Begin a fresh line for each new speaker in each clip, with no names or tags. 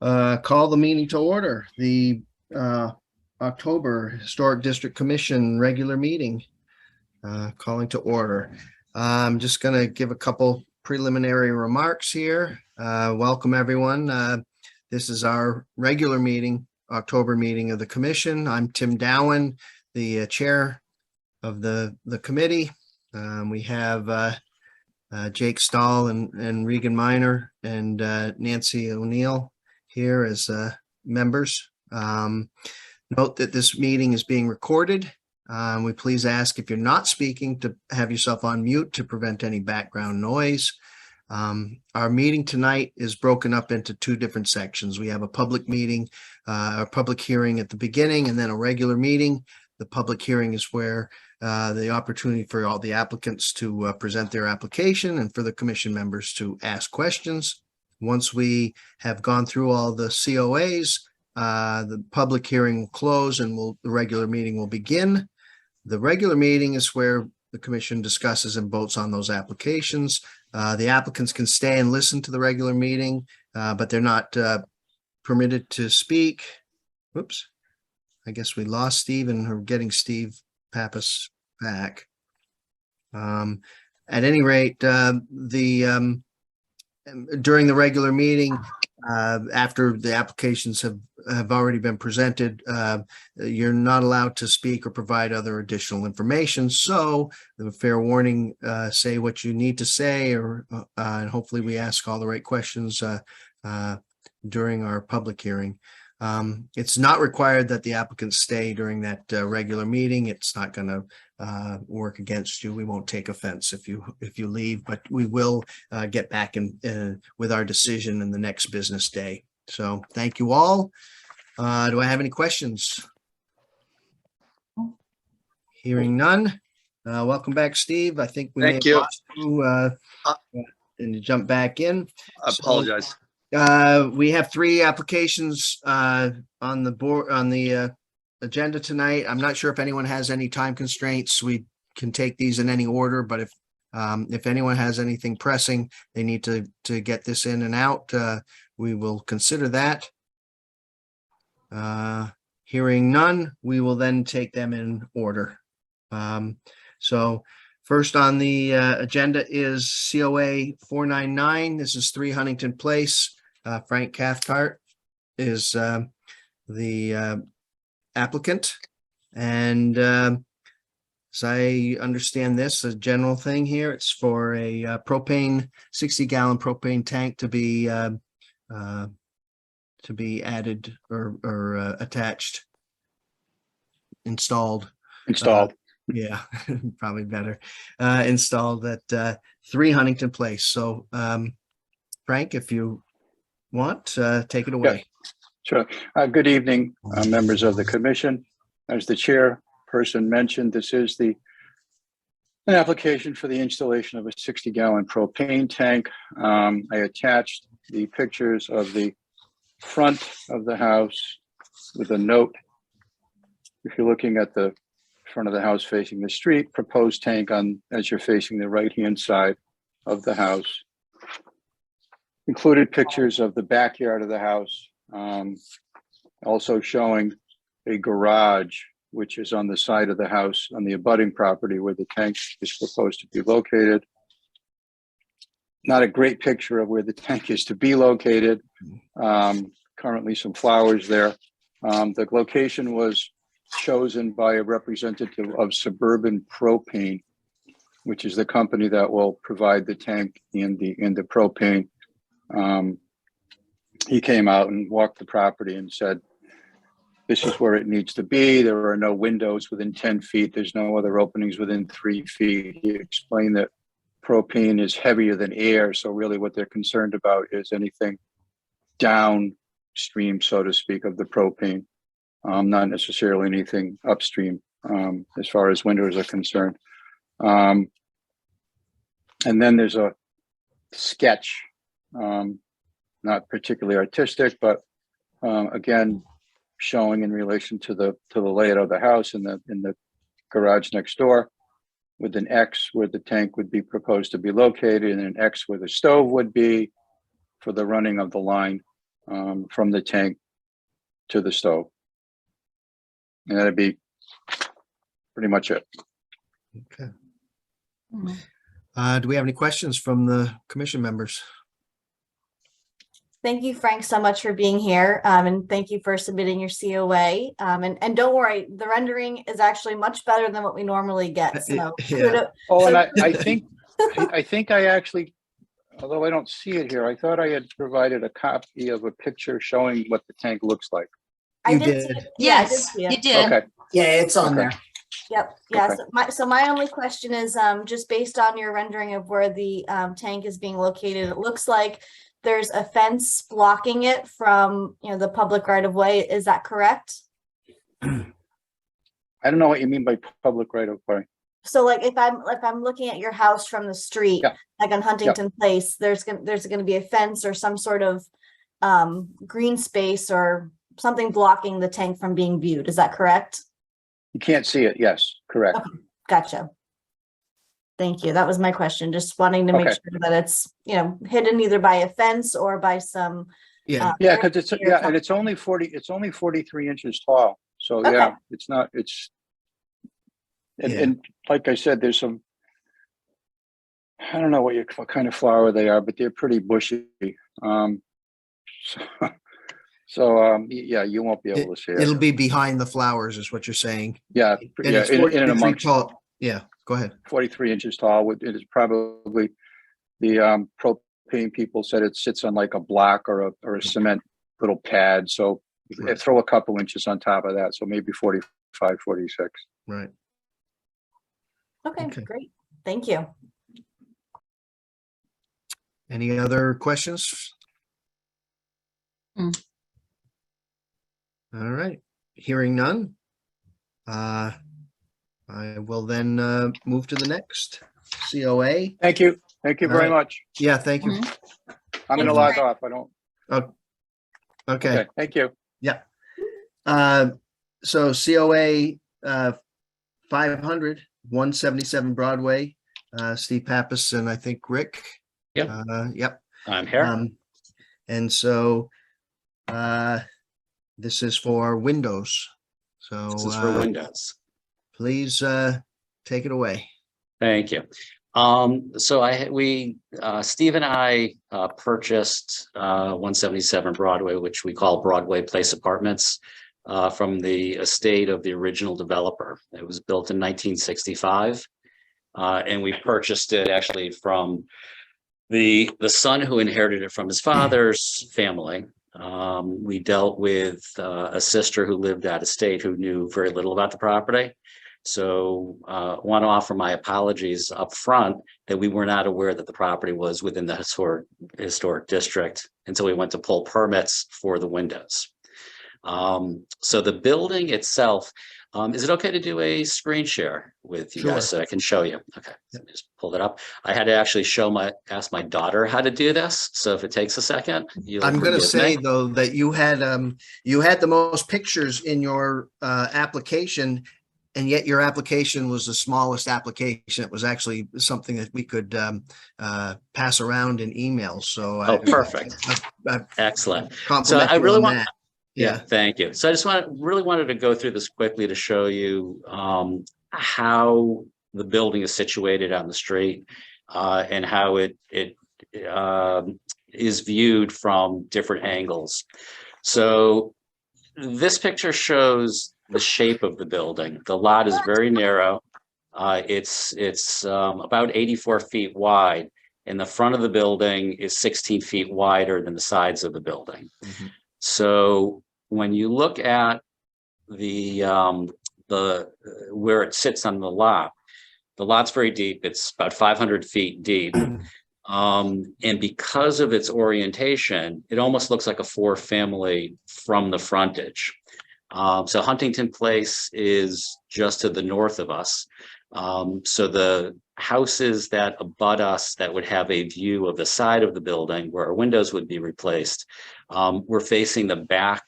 Call the meeting to order. The October Historic District Commission regular meeting calling to order. I'm just going to give a couple preliminary remarks here. Welcome, everyone. This is our regular meeting, October meeting of the commission. I'm Tim Dowen, the chair of the committee. We have Jake Stahl and Regan Miner and Nancy O'Neill here as members. Note that this meeting is being recorded. We please ask, if you're not speaking, to have yourself on mute to prevent any background noise. Our meeting tonight is broken up into two different sections. We have a public meeting, a public hearing at the beginning, and then a regular meeting. The public hearing is where the opportunity for all the applicants to present their application and for the commission members to ask questions. Once we have gone through all the COAs, the public hearing will close and the regular meeting will begin. The regular meeting is where the commission discusses and votes on those applications. The applicants can stay and listen to the regular meeting, but they're not permitted to speak. Whoops. I guess we lost Steve and are getting Steve Pappas back. At any rate, during the regular meeting, after the applications have already been presented, you're not allowed to speak or provide other additional information. So the fair warning, say what you need to say, or and hopefully we ask all the right questions during our public hearing. It's not required that the applicants stay during that regular meeting. It's not going to work against you. We won't take offense if you leave, but we will get back in with our decision in the next business day. So thank you all. Do I have any questions? Hearing none. Welcome back, Steve. I think we may have lost you and jump back in.
I apologize.
We have three applications on the board on the agenda tonight. I'm not sure if anyone has any time constraints. We can take these in any order, but if anyone has anything pressing, they need to get this in and out, we will consider that. Hearing none, we will then take them in order. So first on the agenda is COA 499. This is 3 Huntington Place. Frank Cathcart is the applicant, and as I understand this, a general thing here, it's for a 60-gallon propane tank to be added or attached, installed. Yeah, probably better. Installed at 3 Huntington Place. So Frank, if you want, take it away.
Yeah, sure. Good evening, members of the commission. As the chairperson mentioned, this is an application for the installation of a 60-gallon propane tank. I attached the pictures of the front of the house with a note. If you're looking at the front of the house facing the street, proposed tank as you're facing the right-hand side of the house. Included pictures of the backyard of the house, also showing a garage, which is on the side of the house on the abutting property where the tank is proposed to be located. Not a great picture of where the tank is to be located. Currently some flowers there. The location was chosen by a representative of Suburban Propane, which is the company that will provide the tank and the propane. He came out and walked the property and said, this is where it needs to be. There are no windows within 10 feet. There's no other openings within 3 feet. He explained that propane is heavier than air. So really what they're concerned about is anything downstream, so to speak, of the propane, not necessarily anything upstream as far as windows are concerned. And then there's a sketch, not particularly artistic, but again, showing in relation to the layout of the house in the garage next door, with an X where the tank would be proposed to be located and an X where the stove would be for the running of the line from the tank to the stove. And that'd be pretty much it.
Okay.
Mhm.
Do we have any questions from the commission members?
Thank you, Frank, so much for being here. And thank you for submitting your COA. And don't worry, the rendering is actually much better than what we normally get. So
Yeah.
Oh, and
So-
I think I actually, although I don't see it here, I thought I had provided a copy of a picture showing what the tank looks like.
I
You
did. See
did.
it. Yeah, I did
Yes,
see it.
you did.
Okay,
Yeah, it's on
Okay.
there.
Yep. Yeah.
Okay.
So my only question is, just based on your rendering of where the tank is being located, it looks like there's a fence blocking it from, the public right of way. Is that correct?
I don't know what you mean by public right of way.
So like if I'm looking at your house from the street,
Yeah.
like on Huntington Place, there's gonna be a fence or some sort of green space or something blocking the tank from being viewed. Is that correct?
You can't see it. Yes, correct.
Okay. Gotcha. Thank you. That was my question. Just wanting to make
Okay.
sure that it's, hidden either by a fence or by some.
Yeah.
Yeah, because it's,
barrier or
yeah, and it's only 43 inches tall. So
Okay.
yeah, it's not, it's, and,
Yeah.
and like I said, there's some, I don't know what kind of flower they are, but they're pretty bushy. Yeah, you won't be able to see
It'll
it.
be behind the flowers is what you're saying.
Yeah,
And
yeah,
it's
in
43
and
feet
amongst
tall. Yeah, go ahead.
43 inches tall. It is probably, the propane people said it sits on like a block or a cement little pad. So
Right.
throw a couple inches on top of that. So maybe 45, 46.
Right.
Okay,
Okay.
great. Thank you.
Any other questions?
Mm.
All right, hearing none. I will then move to the next COA.
Thank you. Thank you very
All
much.
Yeah, thank you.
I'm
Thank
going to
you,
log
Frank.
off. I don't.
Okay.
Okay. Thank you.
So COA 500, 177 Broadway, Steve Pappas and I think Rick.
Yep.
Yep.
I'm here.
And so this is for Windows. So
This is for Windows.
please take it away.
Thank you. So Steve and I purchased 177 Broadway, which we call Broadway Place Apartments, from the estate of the original developer. It was built in 1965, and we purchased it actually from the son who inherited it from his father's family. We dealt with a sister who lived out of state who knew very little about the property. So want to offer my apologies up front that we were not aware that the property was within the historic district until we went to pull permits for the windows. So the building itself, is it okay to do a screen share with you guys
Sure.
so I can show you? Okay, so just pull it up. I had to actually ask my daughter how to do this. So if it takes a second, you'll
I'm going to
forgive me.
say though that you had the most pictures in your application, and yet your application was the smallest application. It was actually something that we could pass around in emails. So
Oh, perfect.
I
Excellent.
compliment
I
you
really
on
want-
that.
Yeah, thank you. So I just really wanted to go through this quickly to show you how the building is situated on the street and how it is viewed from different angles. So this picture shows the shape of the building. The lot is very narrow. It's about 84 feet wide, and the front of the building is 16 feet wider than the sides of the building.
Mhm.
So when you look at the where it sits on the lot's very deep. It's about 500 feet deep. And because of its orientation, it almost looks like a four-family from the frontage. So Huntington Place is just to the north of us. So the houses that abut us that would have a view of the side of the building where our windows would be replaced, we're facing the back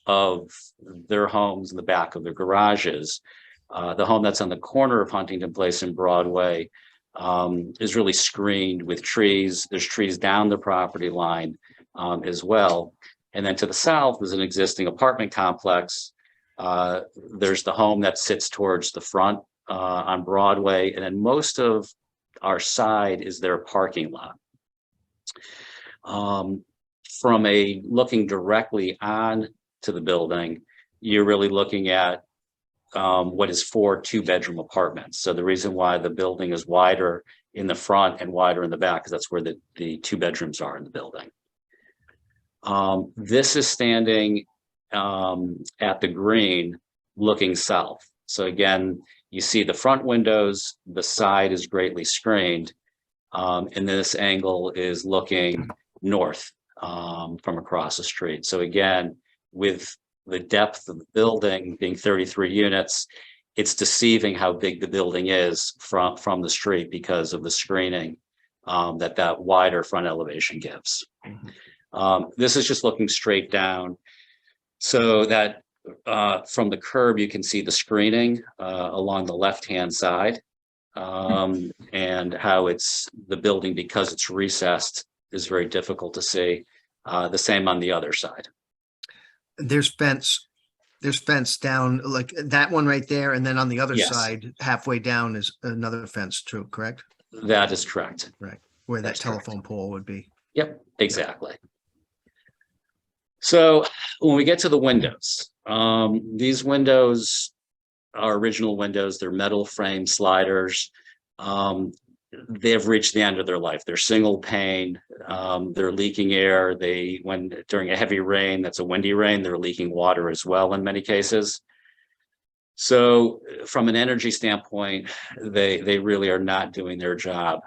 of their homes and the back of their garages. The home that's on the corner of Huntington Place and Broadway is really screened with trees. There's trees down the property line as well. And then to the south is an existing apartment complex. There's the home that sits towards the front on Broadway, and then most of our side is their parking lot. From a looking directly on to the building, you're really looking at what is 4 2-bedroom apartments. So the reason why the building is wider in the front and wider in the back is that's where the 2 bedrooms are in the building. This is standing at the green looking south. So again, you see the front windows, the side is greatly screened, and this angle is looking north from across the street. So again, with the depth of the building being 33 units, it's deceiving how big the building is from the street because of the screening that wider front elevation gives. This is just looking straight down, so that from the curb you can see the screening along the left-hand side, and how it's the building, because it's recessed, is very difficult to see. The same on the other side.
There's fence down like that one right there. And then on the other
Yes.
side, halfway down is another fence too, correct?
That is correct.
Where that
That's correct.
telephone pole would be.
Yep, exactly. So when we get to the windows, these windows are original windows. They're metal frame sliders. They've reached the end of their life. They're single pane. They're leaking air. When during a heavy rain, that's a windy rain, they're leaking water as well in many cases. So from an energy standpoint, they really are not doing their job.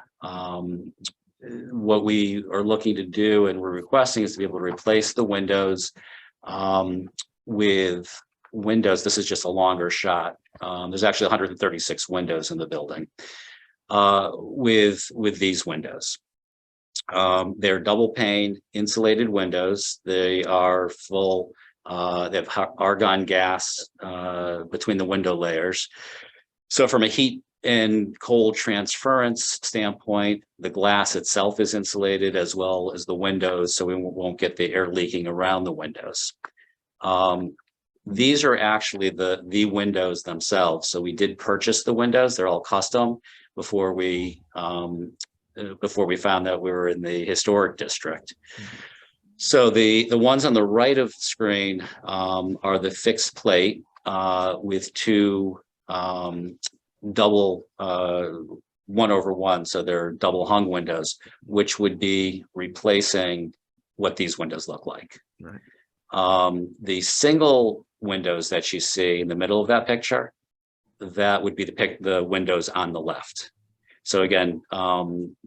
What we are looking to do and we're requesting is to be able to replace the windows with windows. This is just a longer shot. There's actually 136 windows in the building with these windows. They're double pane insulated windows. They are full, they have argon gas between the window layers. So from a heat and cold transference standpoint, the glass itself is insulated as well as the windows, so we won't get the air leaking around the windows. These are actually the windows themselves. So we did purchase the windows. They're all custom before we found that we were in the historic district. So the ones on the right of the screen are the fixed plate with 2 double 1/1, so they're double hung windows, which would be replacing what these windows look like.
Right.
The single windows that you see in the middle of that picture, that would be the windows on the left. So again,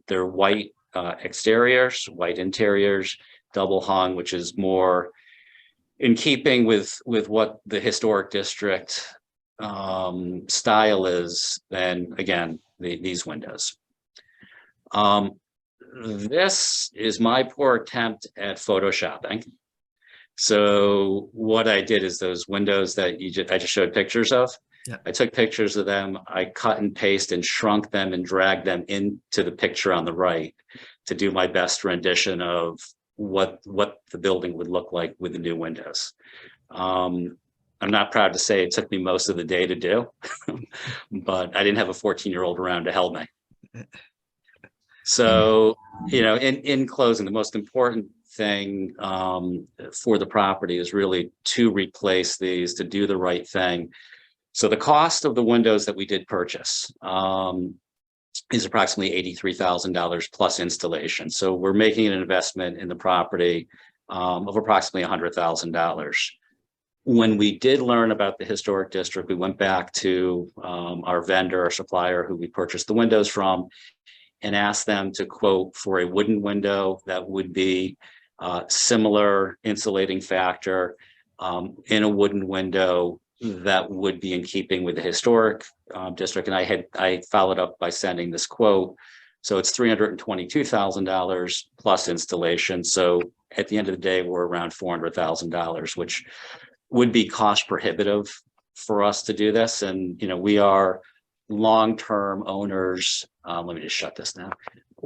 they're white exteriors, white interiors, double hung, which is more in keeping with what the historic district style is than, again, these windows. This is my poor attempt at photoshopping. So what I did is those windows that I just showed pictures of.
Yeah.
I took pictures of them. I cut and paste and shrunk them and dragged them into the picture on the right to do my best rendition of what the building would look like with the new windows. I'm not proud to say it took me most of the day to do, but I didn't have a 14-year-old around to help me. So, in closing, the most important thing for the property is really to replace these, to do the right thing. So the cost of the windows that we did purchase is approximately $83,000 plus installation. So we're making an investment in the property of approximately $100,000. When we did learn about the historic district, we went back to our vendor, our supplier who we purchased the windows from, and asked them to quote for a wooden window that would be similar insulating factor in a wooden window that would be in keeping with the historic district. And I followed up by sending this quote. So it's $322,000 plus installation. So at the end of the day, we're around $400,000, which would be cost prohibitive for us to do this. And, we are long-term owners. Let me just shut this down.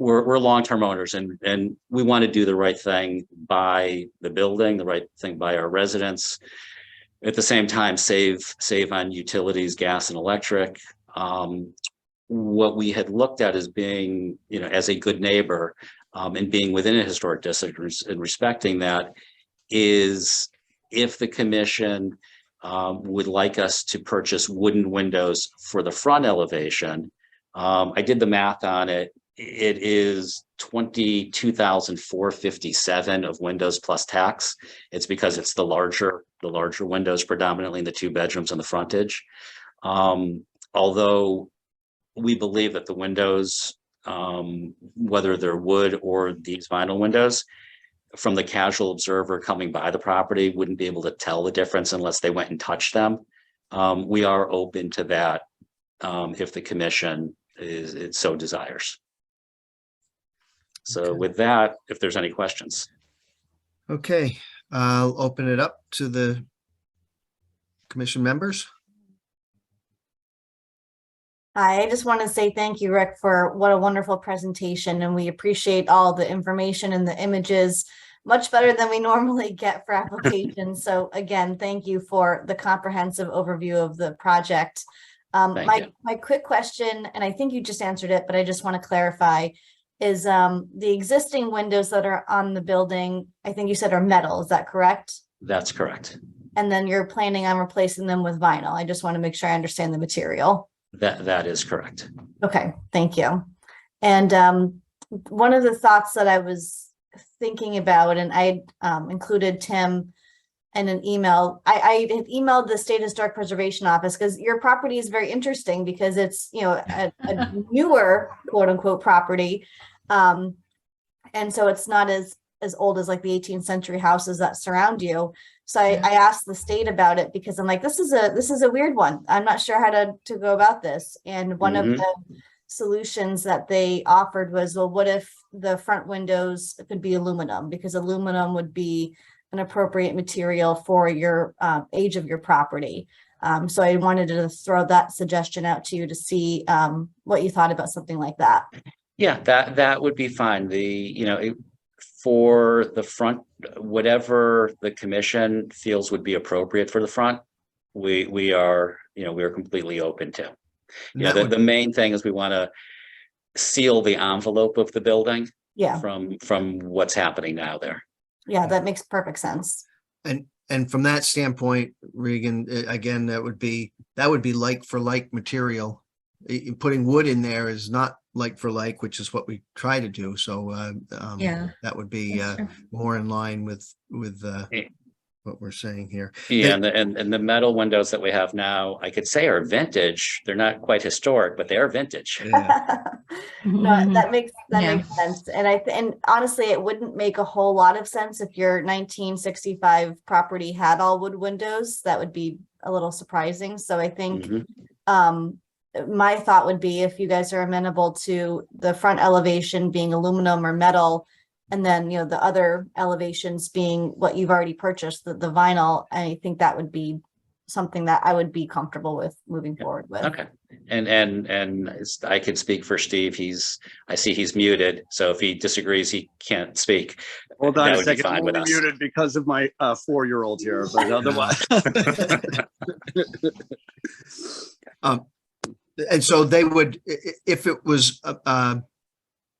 we're long-term owners and we want to do the right thing by the building, the right thing by our residents. At the same time, save on utilities, gas and electric. What we had looked at as being, as a good neighbor, and being within a historic district and respecting that is if the commission would like us to purchase wooden windows for the front elevation. I did the math on it. It is $22,457 of windows plus tax. It's because it's the larger windows, predominantly in the 2 bedrooms on the frontage. Although we believe that the windows, whether they're wood or these vinyl windows, from the casual observer coming by the property, wouldn't be able to tell the difference unless they went and touched them. We are open to that if the commission it so desires. So
Okay.
with that, if there's any questions.
Okay, I'll open it up to the commission members.
I just want to say thank you, Rick, for what a wonderful presentation, and we appreciate all the information and the images, much better than we normally get for applications. So again, thank you for the comprehensive overview of the project.
Thank you.
My quick question, and I think you just answered it, but I just want to clarify, is the existing windows that are on the building, I think you said are metal, is that correct?
That's correct.
And then you're planning on replacing them with vinyl. I just want to make sure I understand the material.
That is correct.
Okay, thank you. And one of the thoughts that I was thinking about, and I included Tim in an email, I had emailed the State Historic Preservation Office because your property is very interesting because it's, a newer quote unquote property. And so it's not as old as like the 18th century houses that surround you. So I asked the state about it because I'm like, this is a weird one. I'm not sure how to go about this. And one of the solutions that they offered was, well, what if the front windows could be aluminum? Because aluminum would be an appropriate material for your age of your property. So I wanted to throw that suggestion out to you to see what you thought about something like that.
Yeah, that would be fine. For the front, whatever the commission feels would be appropriate for the front, we are completely open to.
That would-
The main thing is we want to seal the envelope of the building
Yeah,
Mm-hmm.
from what's happening now there.
yeah, that makes perfect sense.
And from that standpoint, Regan, again, that would be like for like material. Putting wood in there is not like for like, which is what we try to do. So
Yeah.
that would be
That's true.
more in line with
Yeah.
what we're saying here.
Yeah, and the metal windows that we have now, I could say are vintage. They're not quite historic, but they are vintage.
Yeah.
No, that makes
Yeah.
sense. And and honestly, it wouldn't make a whole lot of sense if your 1965 property had all wood windows. That would be a little surprising. So I think
Mhm.
my thought would be if you guys are amenable to the front elevation being aluminum or metal, and then, the other elevations being what you've already purchased, the vinyl, I think that would be something that I would be comfortable with moving forward with.
Okay, and I could speak for Steve. I see he's muted, so if he disagrees, he can't speak.
Hold on
That
a
would be
second,
fine
I'm
with
only
us.
muted because of my 4-year-old here, but otherwise.
And so they would, if it was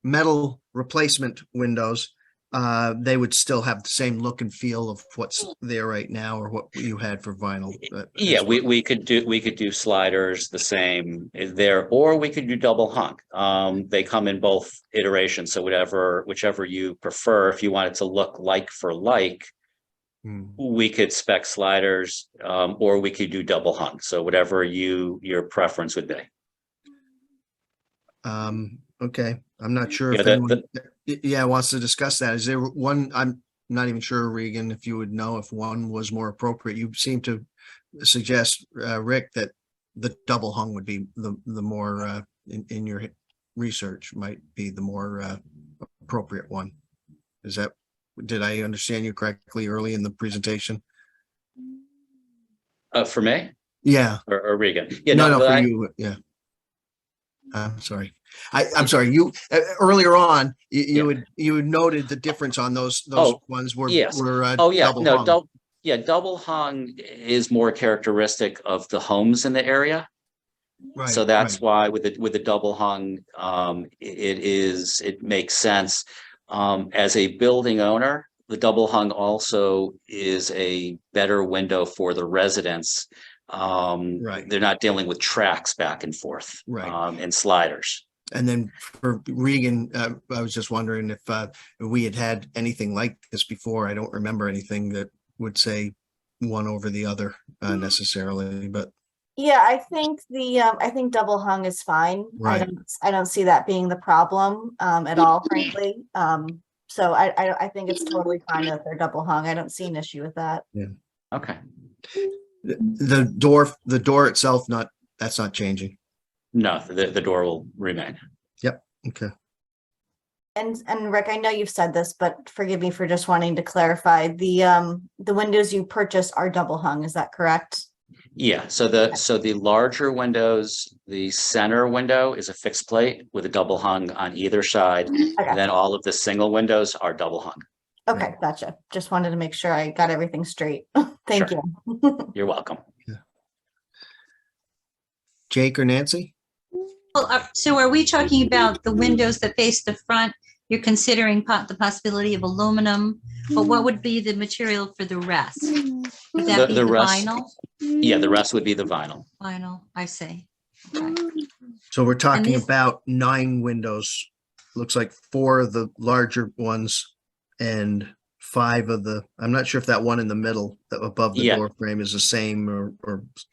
metal replacement windows, they would still have the same look and feel of what's there right now or what you had for vinyl.
Yeah, we could do sliders the same there, or we could do double hung. They come in both iterations, so whichever you prefer. If you want it to look like for like, we could spec sliders, or we could do double hung. So whatever your preference would be.
Okay, I'm not sure
Yeah,
if anyone, wants to discuss that. Is there one, I'm not even sure, Regan, if you would know if one was more appropriate. You seem to suggest, Rick, that the double hung would be the more, in your research, might be the more appropriate one. Did I understand you correctly early in the presentation?
For me
Yeah,
or Regan? Yeah,
no, for
but
you, yeah. I'm sorry. I'm sorry, you, earlier on,
Yeah.
you had noted the difference on those
Oh,
ones were,
yes.
were
Oh, yeah,
double
no,
hung.
double hung is more characteristic of the homes in the area. So
Right,
that's
right.
why with the double hung, it makes sense. As a building owner, the double hung also is a better window for the residents.
Right.
They're not dealing with tracks back and forth,
Right.
and sliders.
And then for Regan, I was just wondering if we had anything like this before. I don't remember anything that would say one over the other necessarily, but
Yeah, I think double hung is fine.
Right.
I don't see that being the problem at all, frankly. So I think it's totally fine that they're double hung. I don't see an issue with that.
Okay.
the door itself, that's not changing.
No, the door will remain.
Okay.
And Rick, I know you've said this, but forgive me for just wanting to clarify. The windows you purchased are double hung, is that correct?
Yeah, so the larger windows, the center window is a fixed plate with a double hung on either side.
Okay.
And then all of the single windows are double hung.
Okay, gotcha. Just wanted to make sure I got everything straight. Thank
Sure.
you.
You're welcome.
Jake or Nancy?
Well, so are we talking about the windows that face the front? You're considering the possibility of aluminum, but what would be the material for the rest? Would that be
The
the
rest-
vinyl?
Yeah, the rest would be the vinyl.
Vinyl, I see. Okay.
So we're talking
these-
about 9 windows. Looks like 4 of the larger ones and 5 of the, I'm not sure if that one in the middle above the
Yeah.
door frame is the same or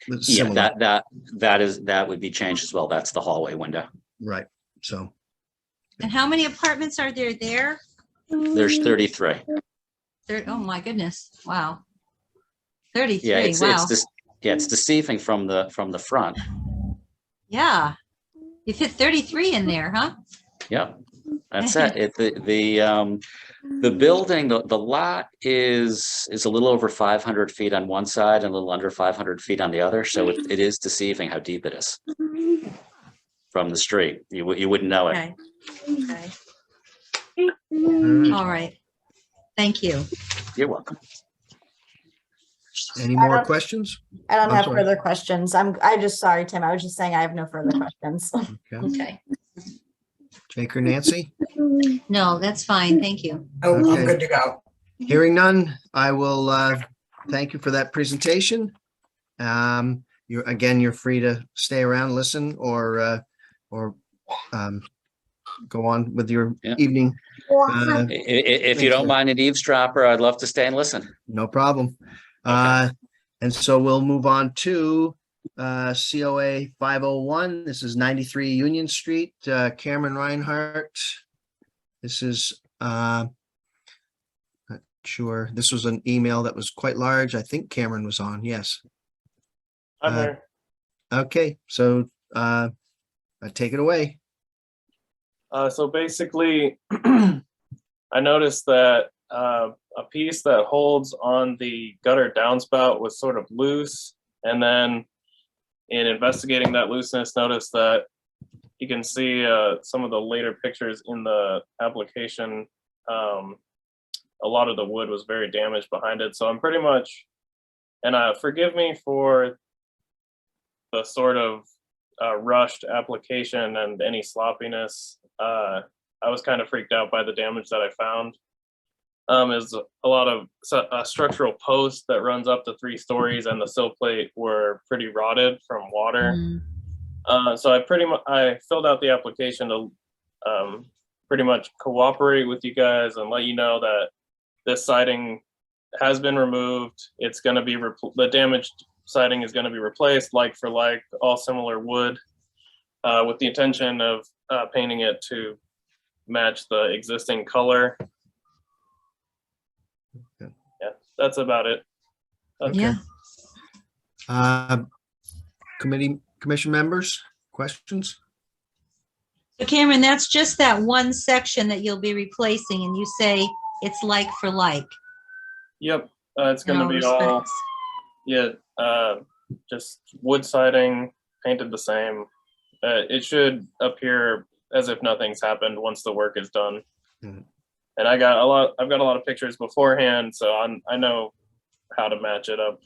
Yeah,
similar.
that would be changed as well. That's the hallway window.
Right. So
And how many apartments are there?
There's 33.
Oh my goodness, wow.
Yeah,
33, wow.
it's deceiving from the front.
Yeah. You've hit 33 in there, huh?
Yeah, that's it. The building, the lot is a little over 500 feet on one side and a little under 500 feet on the other. So it is deceiving how deep it is from the street. You wouldn't know it.
Okay. Okay.
all right.
All right. Thank you.
You're welcome.
Any
I
more
don't-
questions?
I don't
I'm
have
sorry.
further questions. I'm just sorry, Tim. I was just saying I have no further questions.
Okay.
Okay.
Jake or Nancy?
No, that's fine. Thank you.
Oh,
Okay.
I'm good to go.
Hearing none, I will thank you for that presentation. You're free to stay around, listen, or go on with your
Yeah.
evening.
If you don't mind an eavesdropper, I'd love to stay and listen.
No problem. And so we'll move on to COA 501. This is 93 Union Street, Cameron Reinhardt. This is not sure. This was an email that was quite large. I think Cameron was on. Yes.
I'm there.
Okay, so take it away.
So basically, I noticed that a piece that holds on the gutter downspout was sort of loose. And then in investigating that looseness, noticed that you can see some of the later pictures in the application. A lot of the wood was very damaged behind it. So I'm pretty much, and forgive me for the sort of rushed application and any sloppiness. I was kind of freaked out by the damage that I found. Is a lot of structural post that runs up to 3 stories, and the sill plate were pretty rotted from water. So I filled out the application to pretty much cooperate with you guys and let you know that this siding has been removed. It's going to be the damaged siding is going to be replaced like for like, all similar wood, with the intention of painting it to match the existing color.
Okay.
Yeah, that's about it.
Yeah.
Commission members, questions?
So Cameron, that's just that one section that you'll be replacing, and you say it's like for like.
Yep, it's
in
going to
all
be all,
respects.
yeah, just wood siding painted the same. It should appear as if nothing's happened once the work is done.
Mhm.
And I've got a lot of pictures beforehand, so I know how to match it up.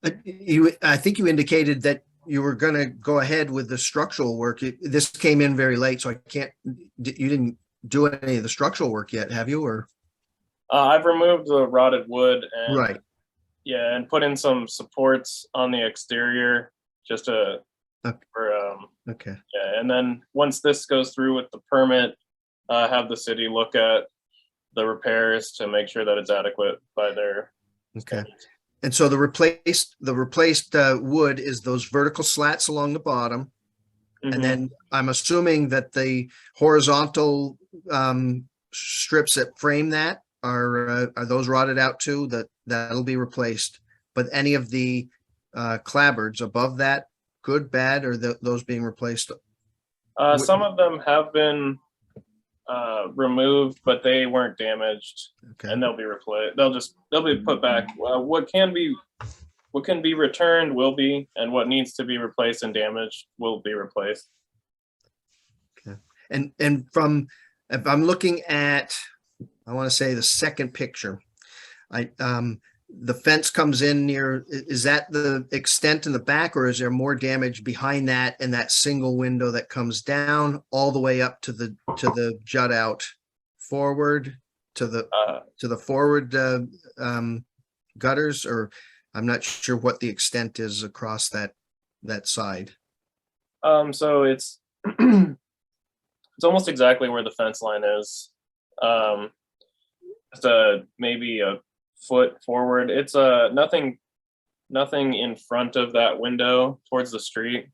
I think you indicated that you were gonna go ahead with the structural work. This came in very late, so I can't, you didn't do any of the structural work yet, have you, or?
I've removed the rotted wood and
Right,
yeah, and put in some supports on the exterior just to
Okay.
for
okay,
yeah, and then once this goes through with the permit, have the city look at the repairs to make sure that it's adequate by their
okay.
standards.
And so the replaced wood is those vertical slats along the bottom.
Mhm.
And then I'm assuming that the horizontal strips that frame that are those rotted out too, that'll be replaced. But any of the clapboards above that, good, bad, or those being replaced?
Some of them have been removed, but they weren't damaged,
Okay,
and they'll be replaced. They'll be put back. What can be returned will be, and what needs to be replaced and damaged will be replaced.
and from, if I'm looking at, I want to say the second picture, the fence comes in near, is that the extent in the back, or is there more damage behind that and that single window that comes down all the way up to the jut out forward to the forward gutters, or I'm not sure what the extent is across that side.
So it's it's almost exactly where the fence line is. Just maybe a foot forward. It's nothing in front of that window towards the street,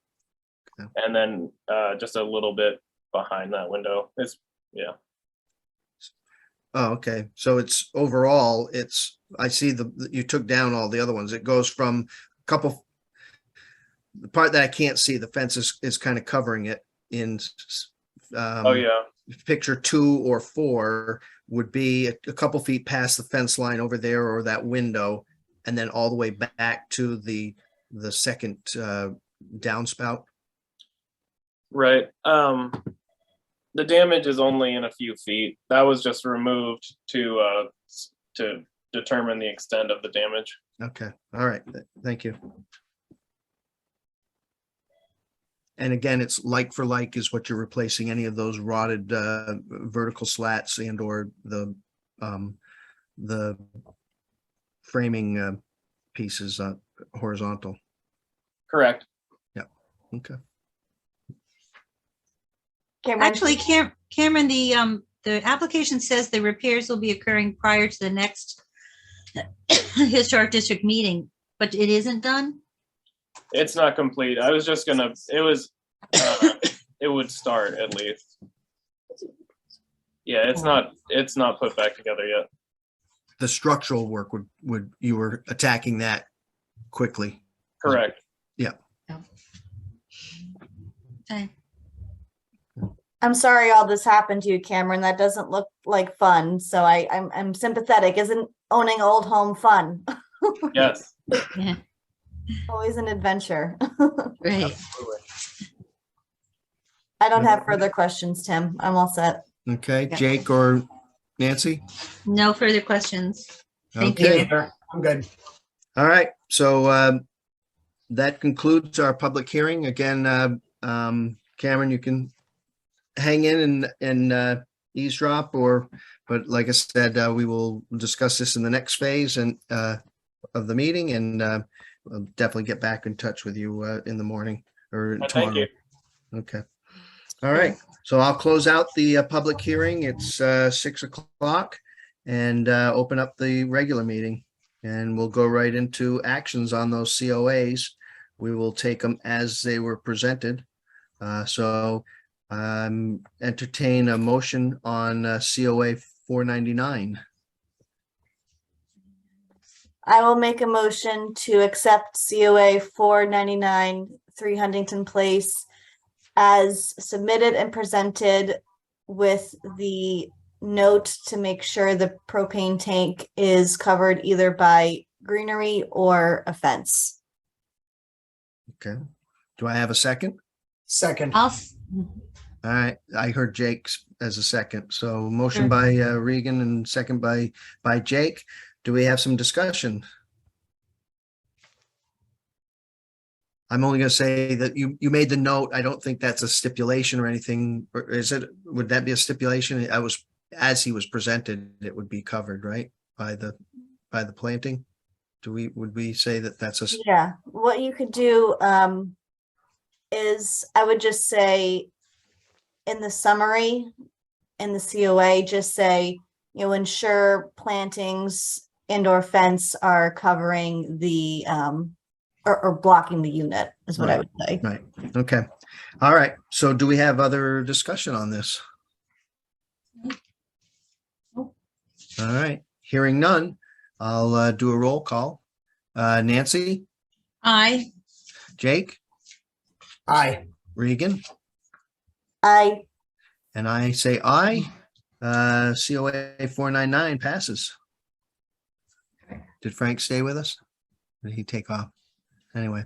Okay.
and then just a little bit behind that window. It's yeah.
Oh, okay. So it's overall, I see you took down all the other ones. It goes from a couple, the part that I can't see, the fence is kind of covering it in.
Oh yeah.
Picture 2 or 4 would be a couple feet past the fence line over there or that window, and then all the way back to the second downspout.
Right. The damage is only in a few feet. That was just removed to determine the extent of the damage.
Okay, all right, thank you. And again, it's like for like is what you're replacing, any of those rotted vertical slats and or the framing pieces horizontal.
Correct.
Okay.
Cameron?
Actually, Cameron, the application says the repairs will be occurring prior to the next historic district meeting, but it isn't done?
It's not complete. I was just gonna, it would start at least. Yeah, it's not put back together yet.
The structural work you were attacking that quickly.
Correct.
Okay.
I'm sorry all this happened to you, Cameron. That doesn't look like fun. So I'm sympathetic. Isn't owning old home fun?
Yes.
Yeah,
Always an adventure.
right.
Absolutely.
I don't have further questions, Tim. I'm all set.
Okay,
Yeah.
Jake or Nancy?
No further questions. Thank you.
Okay,
I'm good.
all right, so that concludes our public hearing. Again, Cameron, you can hang in and eavesdrop, but like I said, we will discuss this in the next phase of the meeting, and we'll definitely get back in touch with you in the morning or
Thank
tomorrow.
you.
Okay. All right. So I'll close out the public hearing. It's 6 o'clock and open up the regular meeting. And we'll go right into actions on those COAs. We will take them as they were presented. So entertain a motion on COA 499.
I will make a motion to accept COA 499 3 Huntington Place as submitted and presented with the note to make sure the propane tank is covered either by greenery or a fence.
Okay. Do I have a second?
Second.
All right, I heard Jake's as a second. So motion by Regan and second by Jake. Do we have some discussion? I'm only gonna say that you made the note. I don't think that's a stipulation or anything. Or is it, would that be a stipulation? I was, as he was presented, it would be covered, right? By the planting? Would we say that that's a,
Yeah, what you could do is I would just say in the summary, in the COA, just say, ensure plantings and/or fence are covering the or blocking the unit is what I would say.
right, okay. All right, so do we have other discussion on this? All right, hearing none, I'll do a roll call. Nancy,
Aye.
Jake,
Aye.
Regan,
I
and I say aye. COA 499 passes. Did Frank stay with us? Or did he take off? Anyway,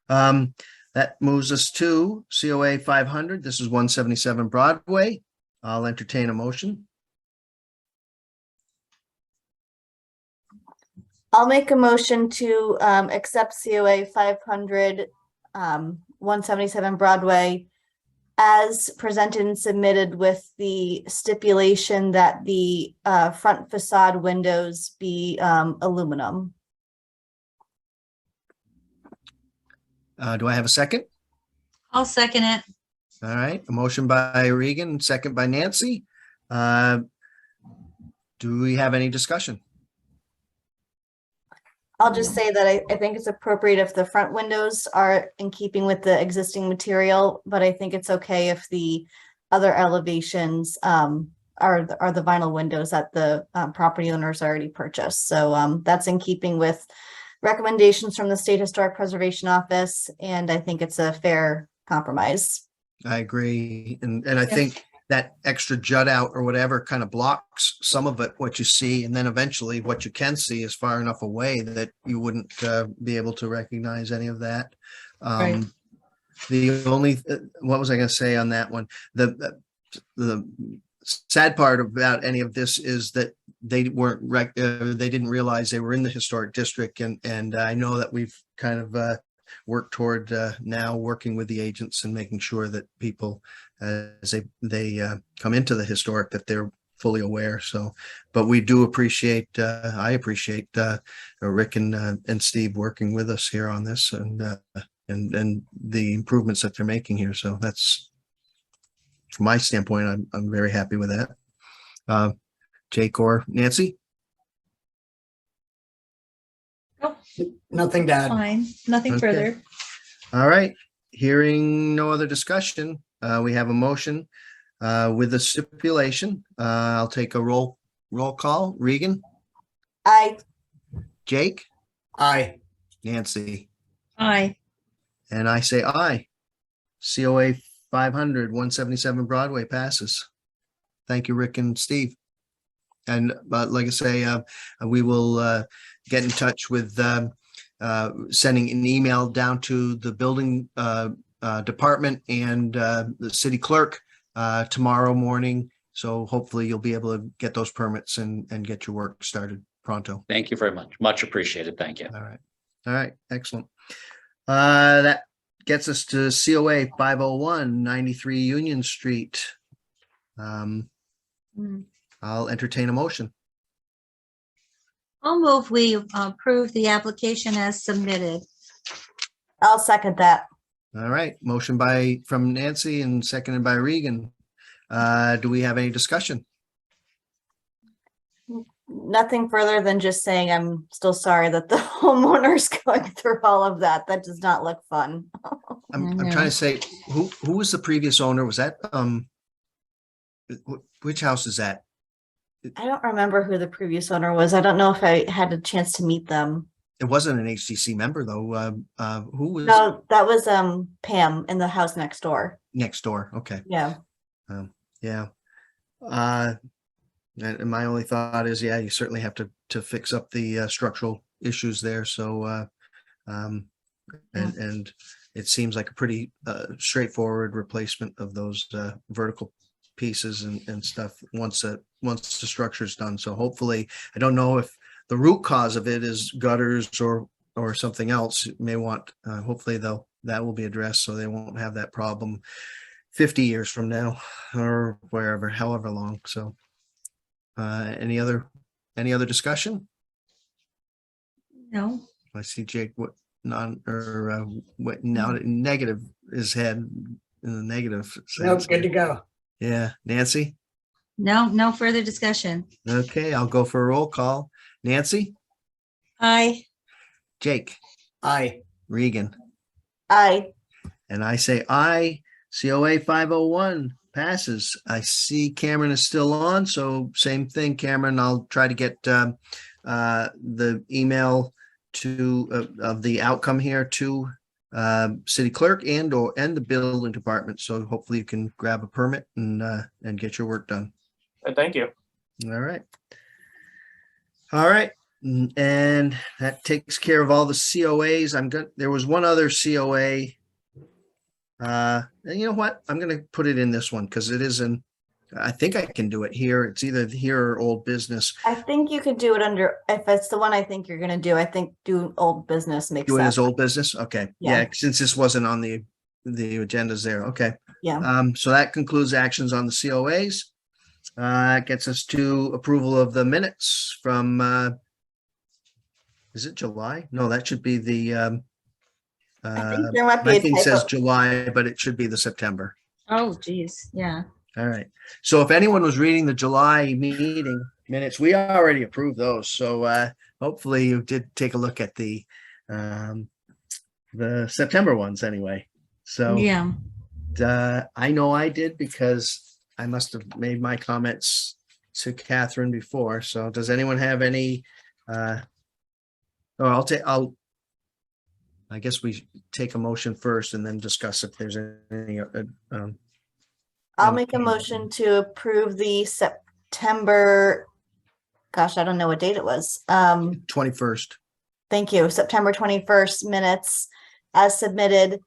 that moves us to COA 500. This is 177 Broadway. I'll entertain a motion.
I'll make a motion to accept COA 500 177 Broadway as presented and submitted with the stipulation that the front facade windows be aluminum.
Do I have a second?
I'll second it.
All right, a motion by Regan, second by Nancy. Do we have any discussion?
I'll just say that I think it's appropriate if the front windows are in keeping with the existing material, but I think it's okay if the other elevations are the vinyl windows that the property owners already purchased. So that's in keeping with recommendations from the State Historic Preservation Office, and I think it's a fair compromise.
I agree. And I think that extra jut out or whatever kind of blocks some of it, what you see, and then eventually what you can see is far enough away that you wouldn't be able to recognize any of that.
Right.
The only, what was I going to say on that one? The sad part about any of this is that they they didn't realize they were in the historic district, and I know that we've kind of worked toward now working with the agents and making sure that people as they come into the historic that they're fully aware. So, but we do appreciate, I appreciate Rick and Steve working with us here on this and the improvements that they're making here. So that's, from my standpoint, I'm very happy with that. Jake or Nancy?
Nothing to add.
Fine. Nothing
Okay.
further.
All right, hearing no other discussion, we have a motion with the stipulation. I'll take a roll call. Regan,
I
Jake,
Aye.
Nancy,
Aye.
and I say aye. COA 500 177 Broadway passes. Thank you, Rick and Steve. And like I say, we will get in touch with sending an email down to the building department and the city clerk tomorrow morning. So hopefully you'll be able to get those permits and get your work started pronto.
Thank you very much. Much appreciated. Thank you.
All right. All right. Excellent. That gets us to COA 501 93 Union Street. I'll entertain a motion.
I'll move we approve the application as submitted.
I'll second that.
All right. Motion from Nancy and seconded by Regan. Do we have any discussion?
Nothing further than just saying I'm still sorry that the homeowner's going through all of that. That does not look fun.
I'm trying to say, who was the previous owner? Was that, which house is that?
I don't remember who the previous owner was. I don't know if I had a chance to meet them.
It wasn't an HDC member though. Who was
No, that was Pam in the house next door.
next door? Okay.
Yeah.
Yeah. And my only thought is, yeah, you certainly have to fix up the structural issues there. So, and it seems like a pretty straightforward replacement of those vertical pieces and stuff once the structure is done. So hopefully, I don't know if the root cause of it is gutters or something else. It may want, hopefully that will be addressed so they won't have that problem 50 years from now or wherever, however long. So any other discussion?
No,
I see Jake what what now negative his head in the negative
Nope,
sense.
good to go.
Yeah, Nancy.
no further discussion.
Okay, I'll go for a roll call. Nancy,
Aye.
Jake,
Aye.
Regan,
Aye.
and I say aye. COA 501 passes. I see Cameron is still on, so same thing, Cameron. I'll try to get the email to of the outcome here to city clerk and the building department. So hopefully you can grab a permit and get your work done.
Thank you.
All right. All right. And that takes care of all the COAs. There was one other COA. And you know what? I'm going to put it in this one because it is I think I can do it here. It's either here or old business.
I think you could do it under, if it's the one I think you're gonna do, I think do old business makes
Doing
sense.
as old business. Okay.
Yeah.
Yeah. Since this wasn't on the agendas there. Okay.
Yeah.
So that concludes actions on the COAs. Gets us to approval of the minutes from, is it July? No, that should be the,
I think there might be
my
a
thing says
typo.
July, but it should be the September.
Oh, geez, yeah.
All right. So if anyone was reading the July meeting minutes, we already approved those. So hopefully you did take a look at the September ones anyway. So
Yeah.
I know I did because I must have made my comments to Catherine before. So does anyone have any? I guess we take a motion first and then discuss if there's any.
I'll make a motion to approve the September, gosh, I don't know what date it was.
21st.
Thank you. September 21st minutes as submitted.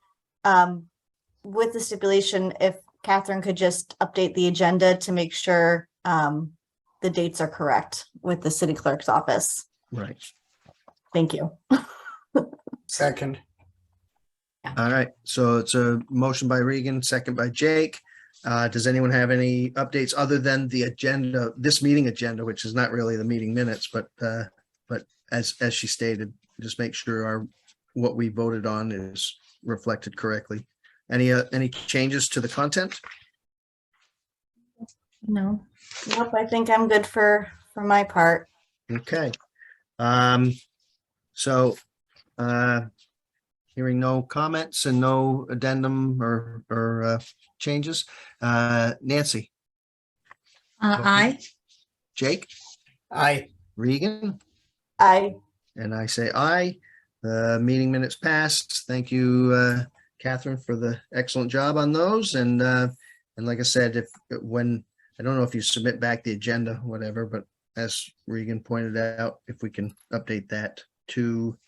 With the stipulation, if Catherine could just update the agenda to make sure the dates are correct with the city clerk's office.
Right.
Thank you.
Second.
All right. So it's a motion by Regan, second by Jake. Does anyone have any updates other than the agenda, this meeting agenda, which is not really the meeting minutes, but as she stated, just make sure what we voted on is reflected correctly. Any changes to the content?
No.
Nope, I think I'm good for my part.
Okay. So hearing no comments and no addendum or changes, Nancy,
Aye.
Jake,
Aye.
Regan,
I
and I say aye. The meeting minutes passed. Thank you, Catherine, for the excellent job on those. And like I said, when I don't know if you submit back the agenda, whatever, but as Regan pointed out, if we can update that to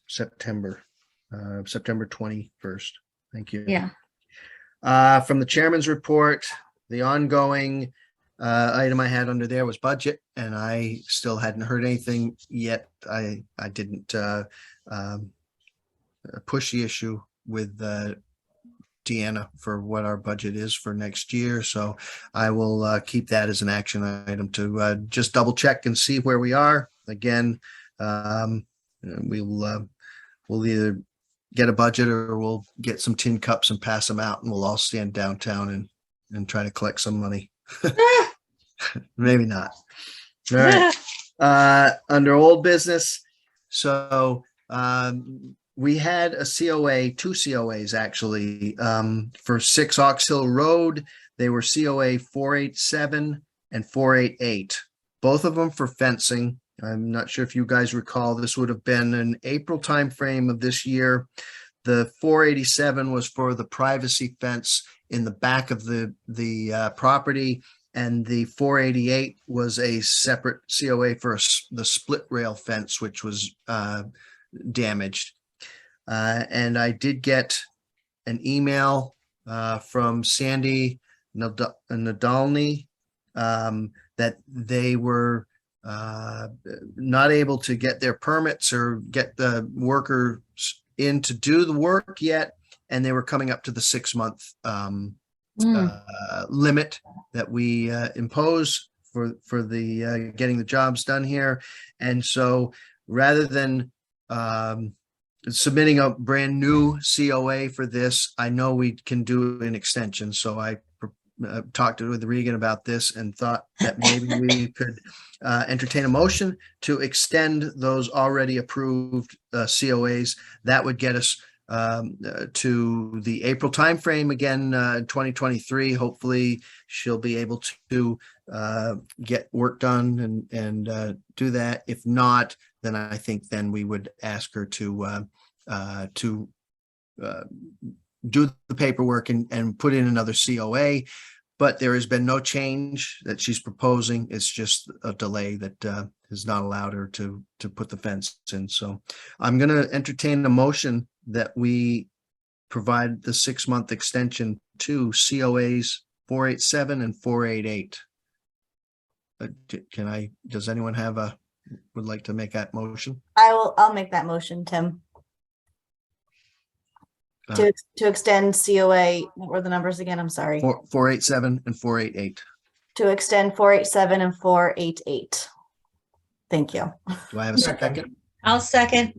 September 21st. Thank you.
Yeah.
From the chairman's report, the ongoing item I had under there was budget, and I still hadn't heard anything yet. I didn't push the issue with Deanna for what our budget is for next year. So I will keep that as an action item to just double check and see where we are. Again, we'll either get a budget or we'll get some tin cups and pass them out, and we'll all stand downtown and try to collect some money. Maybe not. All right. Under old business. So we had a COA, two COAs actually, for 6 Ox Hill Road. They were COA 487 and 488, both of them for fencing. I'm not sure if you guys recall, this would have been an April timeframe of this year. The 487 was for the privacy fence in the back of the property, and the 488 was a separate COA for the split rail fence, which was damaged. And I did get an email from Sandy Nadolny that they were not able to get their permits or get the workers in to do the work yet, and they were coming up to the 6-month limit that we impose for the getting the jobs done here. And so rather than submitting a brand new COA for this, I know we can do an extension. So I talked with Regan about this and thought that maybe we could entertain a motion to extend those already approved COAs. That would get us to the April timeframe again, 2023. Hopefully she'll be able to get work done and do that. If not, then I think then we would ask her to do the paperwork and put in another COA. But there has been no change that she's proposing. It's just a delay that has not allowed her to put the fence in. So I'm going to entertain a motion that we provide the 6-month extension to COAs 487 and 488. Does anyone would like to make that motion?
I'll make that motion, Tim. To extend COA, what were the numbers again? I'm sorry.
487 and 488.
To extend 487 and 488. Thank you.
Do I have a second?
I'll second.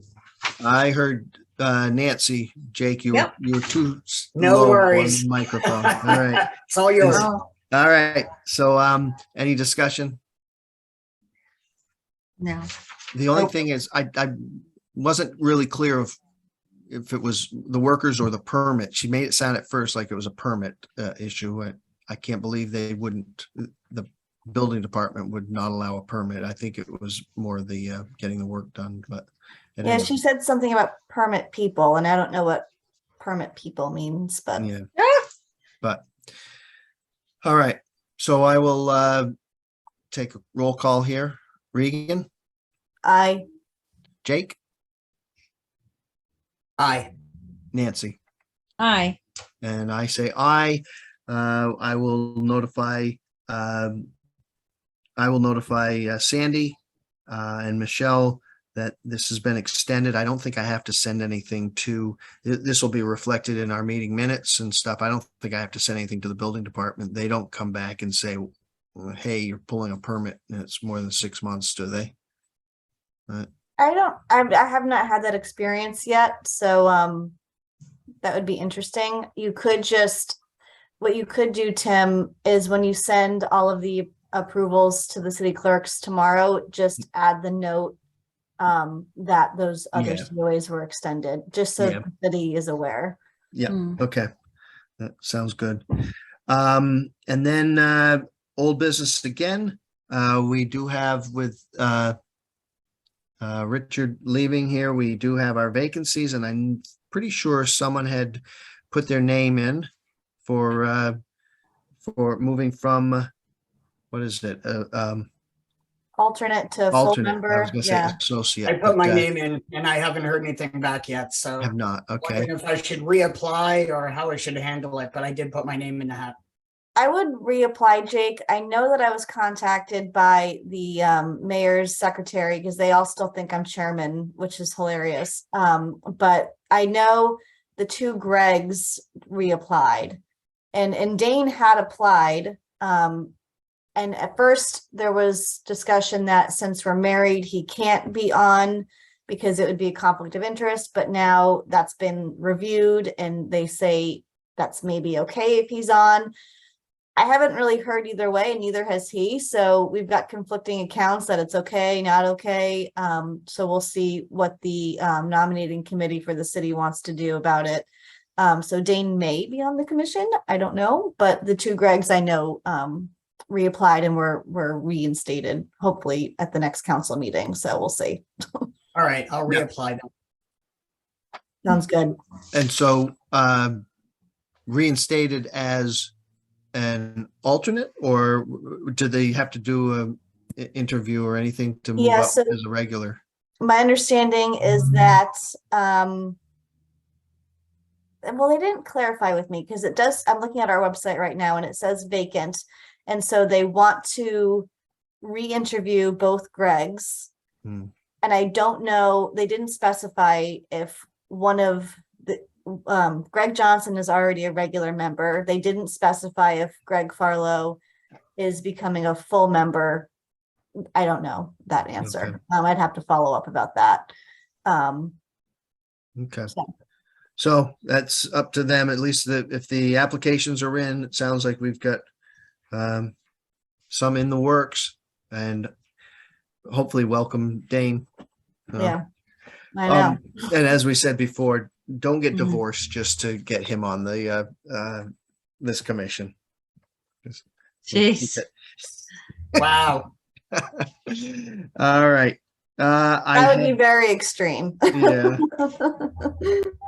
I heard Nancy, Jake, you
Yep.
were too
No
low on
worries.
the microphone. All right.
It's all yours.
Oh,
All right. So any discussion?
No.
The only
Nope.
thing is I wasn't really clear of if it was the workers or the permit. She made it sound at first like it was a permit issue. I can't believe they wouldn't, the building department would not allow a permit. I think it was more the getting the work done, but. at
yeah,
any-
she said something about permit people, and I don't know what permit people means, but
Yeah. But, all right. So I will take a roll call here. Regan,
I,
Jake,
Aye.
Nancy.
Aye.
And I say aye. I will notify Sandy and Michelle that this has been extended. I don't think I have to send anything to, this will be reflected in our meeting minutes and stuff. I don't think I have to send anything to the building department. They don't come back and say, hey, you're pulling a permit and it's more than 6 months, do they?
I have not had that experience yet, so that would be interesting. What you could do, Tim, is when you send all of the approvals to the city clerks tomorrow, just add the note that those other
Yeah.
COAs were extended, just so
Yeah.
the city is aware.
Yeah.
Mm.
Okay, that sounds good. And then old business again. We do have with Richard leaving here, we do have our vacancies, and I'm pretty sure someone had put their name in for moving from, what is it?
Alternate to full
Alternate. I
member,
was gonna say
yeah.
associate.
I put my
but,
name in and I haven't heard anything back yet, so
Have not, okay.
wondering if I should reapply or how I should handle it, but I did put my name in the hat.
I would reapply, Jake. I know that I was contacted by the mayor's secretary because they all still think I'm chairman, which is hilarious. But I know the two Gregs reapplied, and Dane had applied. And at first there was discussion that since we're married, he can't be on because it would be a conflict of interest. But now that's been reviewed and they say that's maybe okay if he's on. I haven't really heard either way, and neither has he. So we've got conflicting accounts that it's okay, not okay. So we'll see what the nominating committee for the city wants to do about it. So Dane may be on the commission. I don't know, but the two Gregs I know reapplied and were reinstated, hopefully at the next council meeting. So we'll see.
All right, I'll
Yeah.
reapply then.
Sounds good.
And so reinstated as an alternate, or do they have to do a interview or anything to move
Yeah,
up
so-
as a regular?
My understanding is that well, they didn't clarify with me because it does, I'm looking at our website right now and it says vacant. And so they want to re-interview both Gregs.
Hmm.
And I don't know, they didn't specify if one of the, Greg Johnson is already a regular member. They didn't specify if Greg Farlow is becoming a full member. I don't know that answer. I'd have to follow up about that.
Okay.
So-
So that's up to them, at least if the applications are in, it sounds like we've got some in the works and hopefully welcome Dane.
Yeah, I know.
And as we said before, don't get
Mhm.
divorced just to get him on the this commission.
Jeez.
Wow.
All right.
That would be very extreme.
Yeah.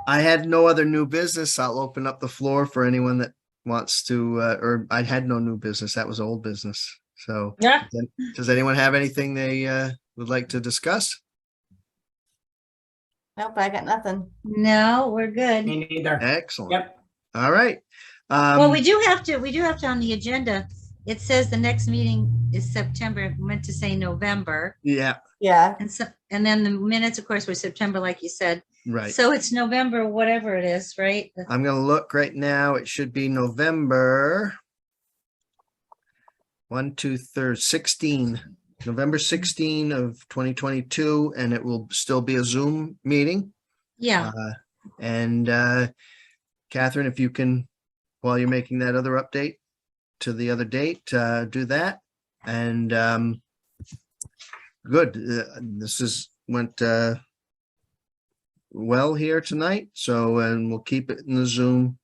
I had no other new business. I'll open up the floor for anyone that wants to, or I had no new business. That was old business. So
Yeah.
does anyone have anything they would like to discuss?
Nope, I got nothing.
No, we're good.
Me neither.
Excellent.
Yep.
All right.
Well, we do have to on the agenda. It says the next meeting is September. I meant to say November.
Yeah,
Yeah,
And then the minutes, of course, were September, like you said.
right.
So it's November, whatever it is, right?
I'm gonna look right now. It should be November 16, November 16 of 2022, and it will still be a Zoom meeting.
Yeah,
And Catherine, if you can, while you're making that other update to the other date, do that. And good. This went well here tonight. So, and we'll keep it in the Zoom.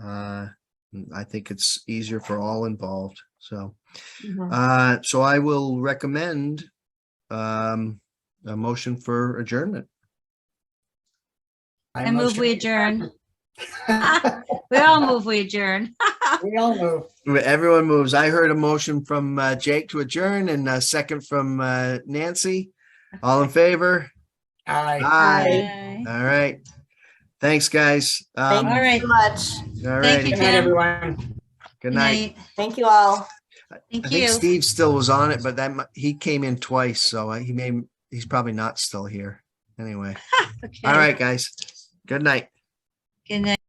I think it's easier for all involved. So,
mhm.
so I will recommend a motion for adjournment.
I move we adjourn. We all move, we adjourn.
We all move.
Everyone moves. I heard a motion from Jake to adjourn and a second from Nancy. All in favor?
Aye.
Aye. All right. Thanks, guys.
Thank
All
you
right.
so much.
All
Thank you,
righty.
Good night,
Tim.
everyone.
Good
Good
night.
Thank you all.
I
Thank
think
you.
Steve still was on it, but he came in twice, so he's probably not still here. Anyway.
Okay.
All right, guys. Good night.
Good night.